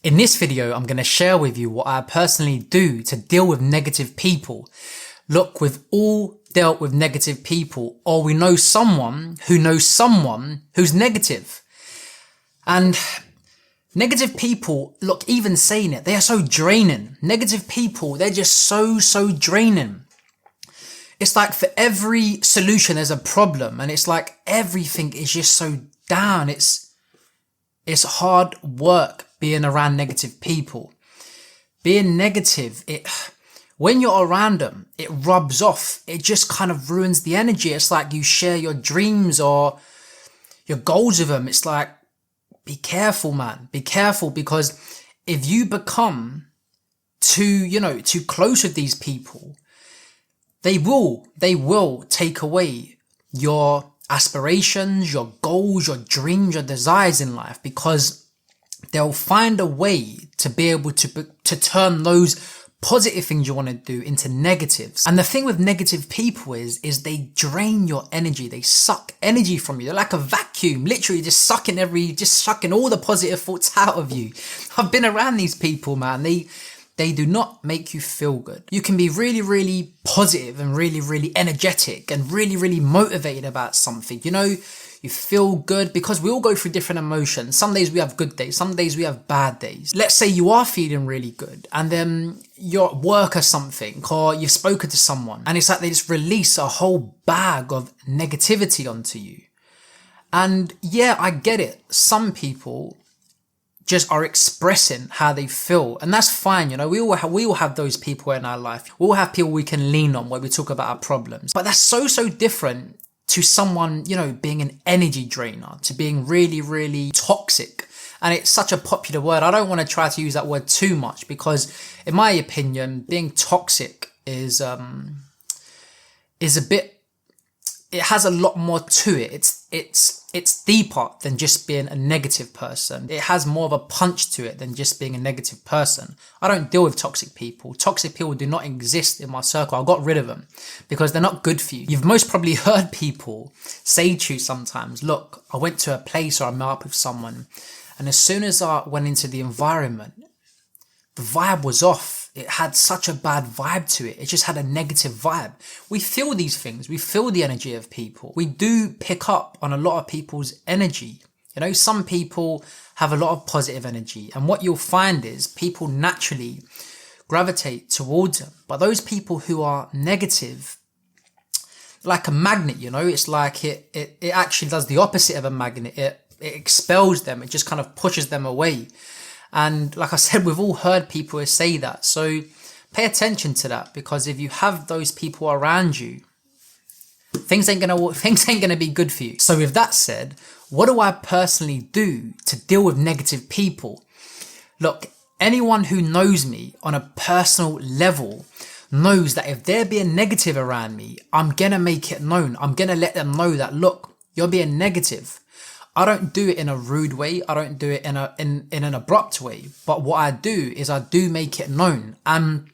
In this video, I'm going to share with you what I personally do to deal with negative people. Look, we've all dealt with negative people, or we know someone who's negative. And negative people, look, even saying it, they are so draining. Negative people, they're just so draining. It's like for every solution, there's a problem. And it's like everything is just so down. It's hard work being around negative people. Being negative, when you're around them, it rubs off. It just kind of ruins the energy. It's like you share your dreams or your goals with them. It's like, be careful, man. Be careful, because if you become too close with these people, they will take away your aspirations, your goals, your dreams, your desires in life, because they'll find a way to be able to turn those positive things you want to do into negatives. And the thing with negative people is they drain your energy. They suck energy from you. They're like a vacuum, literally just sucking all the positive thoughts out of you. I've been around these people, man. They do not make you feel good. You can be really positive and really energetic and really motivated about something. You feel good because we all go through different emotions. Some days we have good days. Some days we have bad days. Let's say you are feeling really good and then you're at work or something, or you've spoken to someone and it's like they just release a whole bag of negativity onto you. And yeah, I get it. Some people just are expressing how they feel, and that's fine. We all have those people in our life. We all have people we can lean on where we talk about our problems, but that's so different to someone, being an energy drainer, to being really toxic. And it's such a popular word. I don't want to try to use that word too much, because in my opinion, being toxic is a bit, it has a lot more to it. It's deeper than just being a negative person. It has more of a punch to it than just being a negative person. I don't deal with toxic people. Toxic people do not exist in my circle. I got rid of them because they're not good for you. You've most probably heard people say to you sometimes, look, I went to a place or I met up with someone, and as soon as I went into the environment, the vibe was off. It had such a bad vibe to it. It just had a negative vibe. We feel these things. We feel the energy of people. We do pick up on a lot of people's energy. Some people have a lot of positive energy, and what you'll find is people naturally gravitate towards them. But those people who are negative, like a magnet, it's like it actually does the opposite of a magnet. It expels them. It just kind of pushes them away. And like I said, we've all heard people say that. So pay attention to that, because if you have those people around you, things ain't gonna be good for you. So with that said, what do I personally do to deal with negative people? Look, anyone who knows me on a personal level knows that if they're being negative around me, I'm gonna make it known. I'm gonna let them know that, look, you're being negative. I don't do it in a rude way. I don't do it in an abrupt way. But what I do is I do make it known. And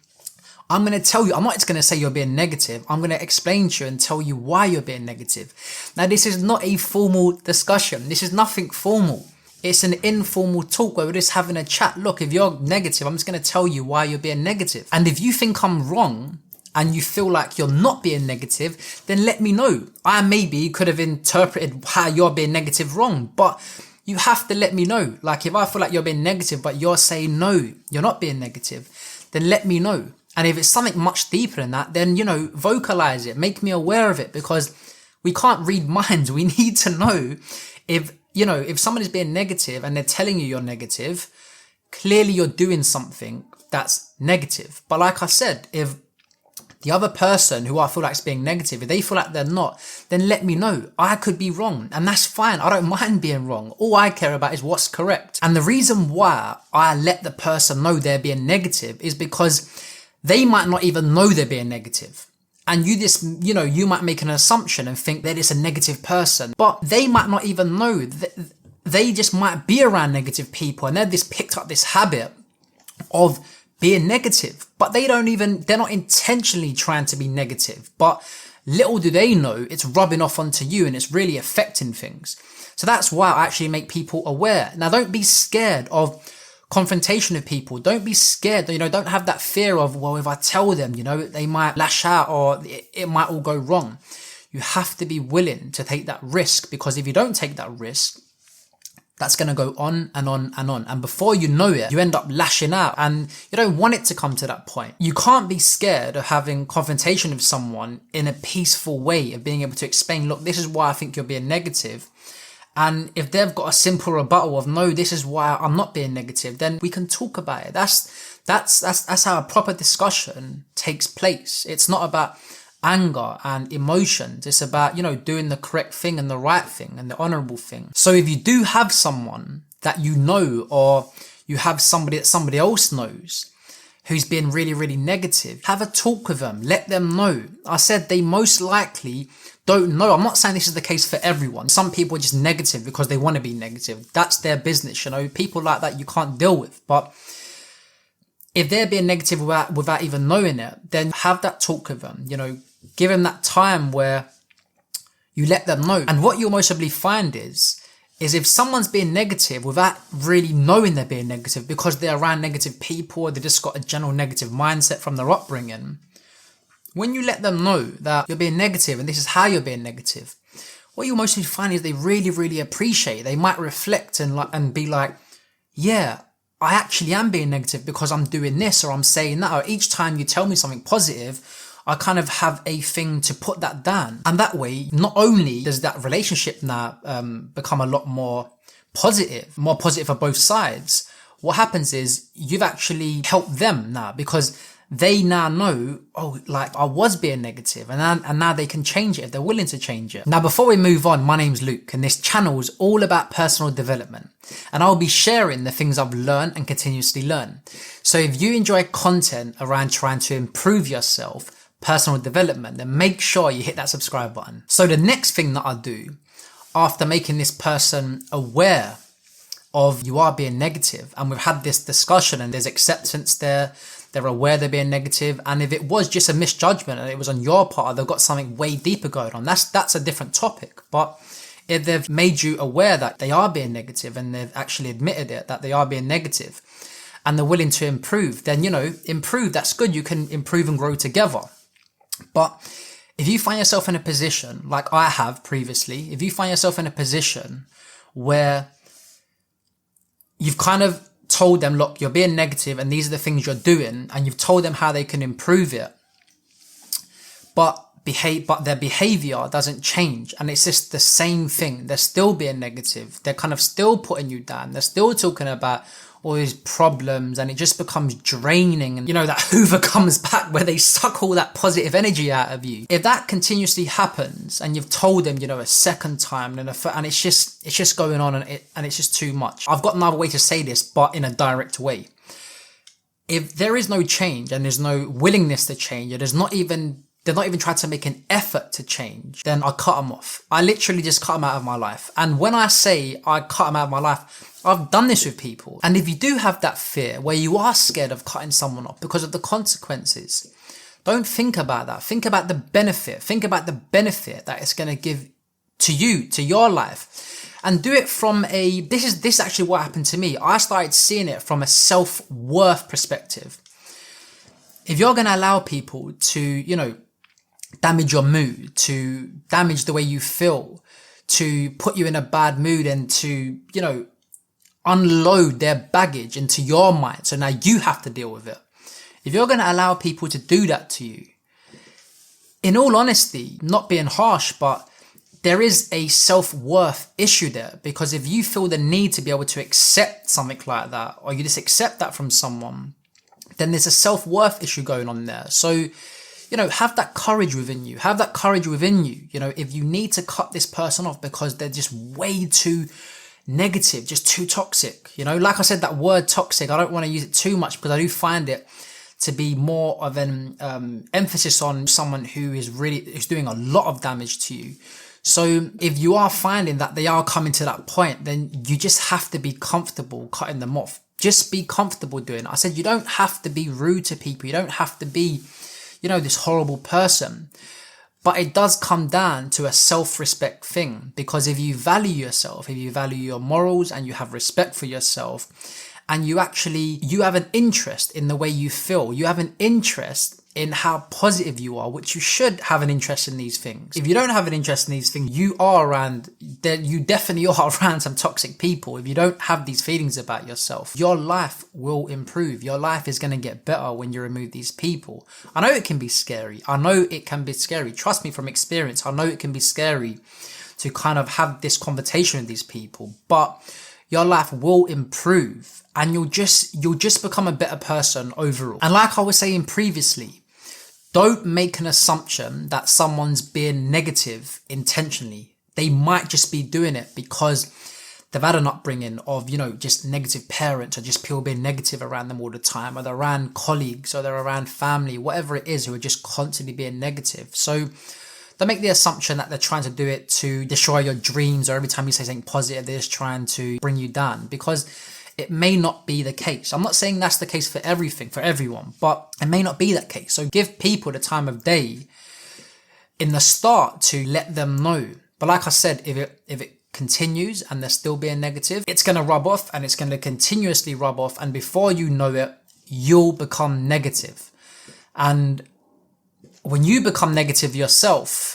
I'm going to tell you, I'm not just going to say you're being negative. I'm going to explain to you and tell you why you're being negative. Now, this is not a formal discussion. This is nothing formal. It's an informal talk where we're just having a chat. Look, if you're negative, I'm just going to tell you why you're being negative. And if you think I'm wrong, and you feel like you're not being negative, then let me know. I maybe could have interpreted how you're being negative wrong, but you have to let me know. Like, if I feel like you're being negative, but you're saying no, you're not being negative, then let me know. And if it's something much deeper than that, then, vocalize it, make me aware of it, because we can't read minds. We need to know if someone is being negative and they're telling you you're negative, clearly you're doing something that's negative. But like I said, if the other person who I feel like is being negative, if they feel like they're not, then let me know. I could be wrong, and that's fine. I don't mind being wrong. All I care about is what's correct. And the reason why I let the person know they're being negative is because they might not even know they're being negative. And you might make an assumption and think that it's a negative person, but they might not even know. They just might be around negative people, and they've just picked up this habit of being negative, but they're not intentionally trying to be negative, but little do they know it's rubbing off onto you and it's really affecting things. So that's why I actually make people aware. Now, don't be scared of confrontation with people. Don't be scared. Don't have that fear of, well, if I tell them, they might lash out or it might all go wrong. You have to be willing to take that risk, because if you don't take that risk, that's going to go on and on and on. And before you know it, you end up lashing out, and you don't want it to come to that point. You can't be scared of having confrontation with someone in a peaceful way, of being able to explain, look, this is why I think you're being negative. And if they've got a simple rebuttal of, no, this is why I'm not being negative, then we can talk about it. That's how a proper discussion takes place. It's not about anger and emotions. It's about, doing the correct thing and the right thing and the honorable thing. So if you do have someone that you know, or you have somebody that somebody else knows who's been really, really negative, have a talk with them. Let them know. I said they most likely don't know. I'm not saying this is the case for everyone. Some people are just negative because they want to be negative. That's their business, People like that you can't deal with. But if they're being negative without even knowing it, then have that talk with them. Give them that time where you let them know. And what you'll most probably find is if someone's being negative without really knowing they're being negative, because they're around negative people, or they just got a general negative mindset from their upbringing, when you let them know that you're being negative and this is how you're being negative, what you'll mostly find is they really, really appreciate it. They might reflect and be like, yeah, I actually am being negative because I'm doing this, or I'm saying that, or each time you tell me something positive, I kind of have a thing to put that down. And that way, not only does that relationship now become a lot more positive for both sides, what happens is you've actually helped them now, because they now know, I was being negative, and now they can change it if they're willing to change it. Now, before we move on, my name's Luke, and this channel is all about personal development, and I'll be sharing the things I've learned and continuously learn. So if you enjoy content around trying to improve yourself, personal development, then make sure you hit that subscribe button. So the next thing that I do after making this person aware of you are being negative, and we've had this discussion and there's acceptance there, they're aware they're being negative, and if it was just a misjudgment and it was on your part, they've got something way deeper going on, that's a different topic. But if they've made you aware that they are being negative, and they've actually admitted it, that they are being negative, and they're willing to improve, then, improve, that's good. You can improve and grow together. But if you find yourself in a position, like I have previously, if you find yourself in a position where you've kind of told them, look, you're being negative and these are the things you're doing, and you've told them how they can improve it, but their behavior doesn't change, and it's just the same thing, they're still being negative, they're kind of still putting you down, they're still talking about all these problems, and it just becomes draining, and that Hoover comes back where they suck all that positive energy out of you. If that continuously happens and you've told them, a second time and it's just going on, and it's just too much. I've got another way to say this, but in a direct way. If there is no change and there's no willingness to change, or they're not even trying to make an effort to change, then I cut them off. I literally just cut them out of my life. And when I say I cut them out of my life, I've done this with people. And if you do have that fear where you are scared of cutting someone off because of the consequences, don't think about that. Think about the benefit. Think about the benefit that it's going to give to you, to your life. And do it from this is actually what happened to me. I started seeing it from a self-worth perspective. If you're going to allow people to, damage your mood, to damage the way you feel, to put you in a bad mood, and to, unload their baggage into your mind, so now you have to deal with it. If you're going to allow people to do that to you, in all honesty, not being harsh, but there is a self-worth issue there, because if you feel the need to be able to accept something like that, or you just accept that from someone, then there's a self-worth issue going on there. So, have that courage within you. Have that courage within you. If you need to cut this person off because they're just way too negative, just too toxic. Like I said, that word toxic, I don't want to use it too much, because I do find it to be more of an emphasis on someone who's doing a lot of damage to you. So if you are finding that they are coming to that point, then you just have to be comfortable cutting them off. Just be comfortable doing it. I said, you don't have to be rude to people. You don't have to be, this horrible person. But it does come down to a self-respect thing, because if you value yourself, if you value your morals and you have respect for yourself, and you have an interest in the way you feel. You have an interest in how positive you are, which you should have an interest in these things. If you don't have an interest in these things, you definitely are around some toxic people. If you don't have these feelings about yourself, your life will improve. Your life is going to get better when you remove these people. I know it can be scary. Trust me from experience. I know it can be scary to kind of have this conversation with these people, but your life will improve and you'll just become a better person overall. And like I was saying previously, don't make an assumption that someone's being negative intentionally. They might just be doing it because they've had an upbringing of, just negative parents, or just people being negative around them all the time, or they're around colleagues, or they're around family, whatever it is, who are just constantly being negative. So don't make the assumption that they're trying to do it to destroy your dreams, or every time you say something positive, they're just trying to bring you down, because it may not be the case. I'm not saying that's the case for everyone, but it may not be that case. So give people the time of day in the start to let them know. But like I said, if it continues and they're still being negative, it's going to rub off, and it's going to continuously rub off. And before you know it, you'll become negative. And when you become negative yourself,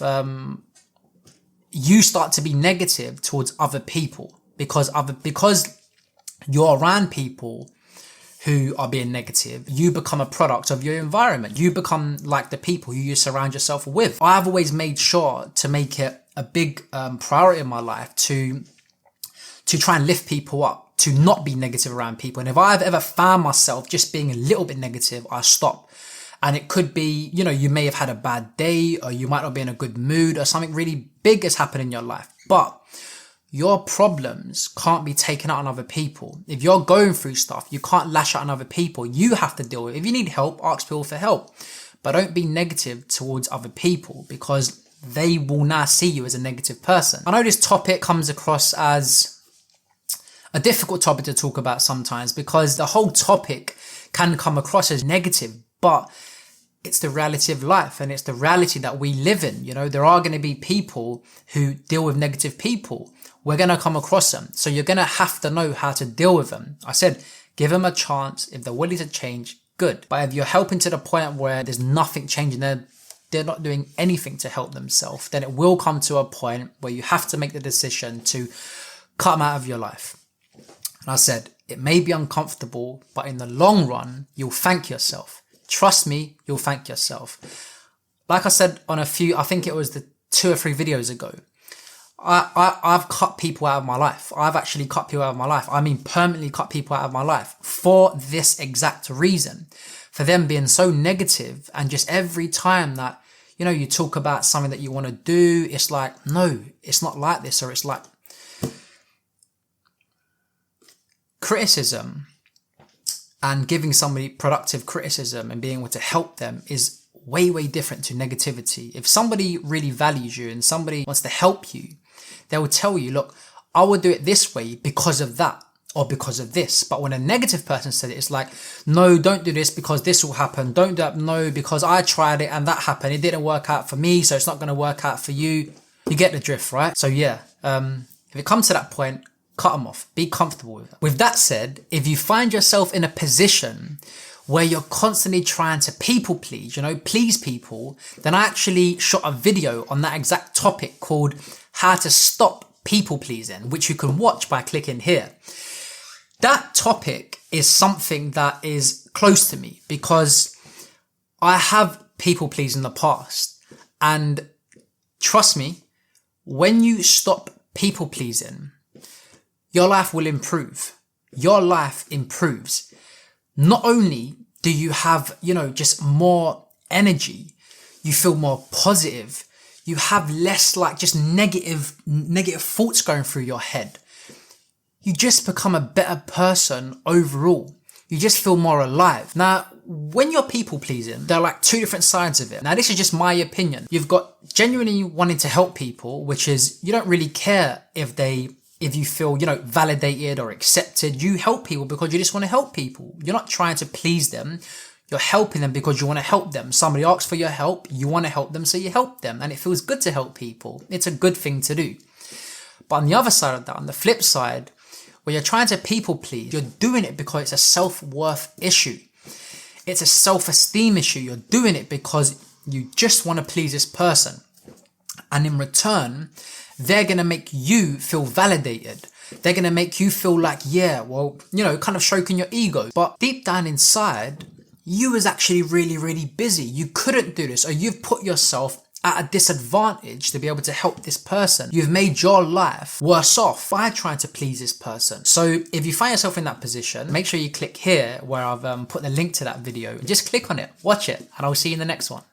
you start to be negative towards other people because you're around people who are being negative. You become a product of your environment. You become like the people who you surround yourself with. I've always made sure to make it a big priority in my life to try and lift people up, to not be negative around people. And if I've ever found myself just being a little bit negative, I stop. And it could be, you may have had a bad day, or you might not be in a good mood, or something really big has happened in your life. But your problems can't be taken out on other people. If you're going through stuff, you can't lash out on other people. You have to deal with it. If you need help, ask people for help. But don't be negative towards other people, because they will now see you as a negative person. I know this topic comes across as a difficult topic to talk about sometimes, because the whole topic can come across as negative, but it's the reality of life, and it's the reality that we live in. There are going to be people who deal with negative people. We're going to come across them. So you're going to have to know how to deal with them. I said, give them a chance. If they're willing to change, good. But if you're helping to the point where there's nothing changing, they're not doing anything to help themselves, then it will come to a point where you have to make the decision to cut them out of your life. And I said, it may be uncomfortable, but in the long run, you'll thank yourself. Trust me, you'll thank yourself. Like I said on I think it was the 2 or 3 videos ago, I've cut people out of my life. I've actually cut people out of my life. I mean, permanently cut people out of my life for this exact reason, for them being so negative. And just every time that, you talk about something that you want to do, it's like, no, it's not like this. Or it's like, criticism and giving somebody productive criticism and being able to help them is way, way different to negativity. If somebody really values you and somebody wants to help you, they will tell you, look, I will do it this way because of that, or because of this. But when a negative person said it, it's like, no, don't do this because this will happen. Don't do that. No, because I tried it and that happened. It didn't work out for me, so it's not going to work out for you. You get the drift, right? So yeah, if it comes to that point, cut them off. Be comfortable with it. With that said, if you find yourself in a position where you're constantly trying to people please, please people, then I actually shot a video on that exact topic called How to Stop People Pleasing, which you can watch by clicking here. That topic is something that is close to me, because I have people pleased in the past. And trust me, when you stop people pleasing, your life will improve. Your life improves. Not only do you have, just more energy, you feel more positive, you have less just negative thoughts going through your head. You just become a better person overall. You just feel more alive. Now, when you're people pleasing, there are 2 different sides of it. Now, this is just my opinion. You've got genuinely wanting to help people, which is you don't really care if you feel, validated or accepted. You help people because you just want to help people. You're not trying to please them. You're helping them because you want to help them. Somebody asks for your help. You want to help them, so you help them. And it feels good to help people. It's a good thing to do. But on the other side of that, on the flip side, When you're trying to people please, you're doing it because it's a self-worth issue. It's a self-esteem issue. You're doing it because you just want to please this person. And in return, they're going to make you feel validated. They're going to make you feel like, yeah, well, you know, kind of stroking your ego. But deep down inside, you was actually really, really busy. You couldn't do this, or you've put yourself at a disadvantage to be able to help this person. You've made your life worse off by trying to please this person. So if you find yourself in that position, make sure you click here where I've put the link to that video. Just click on it, watch it, and I'll see you in the next one.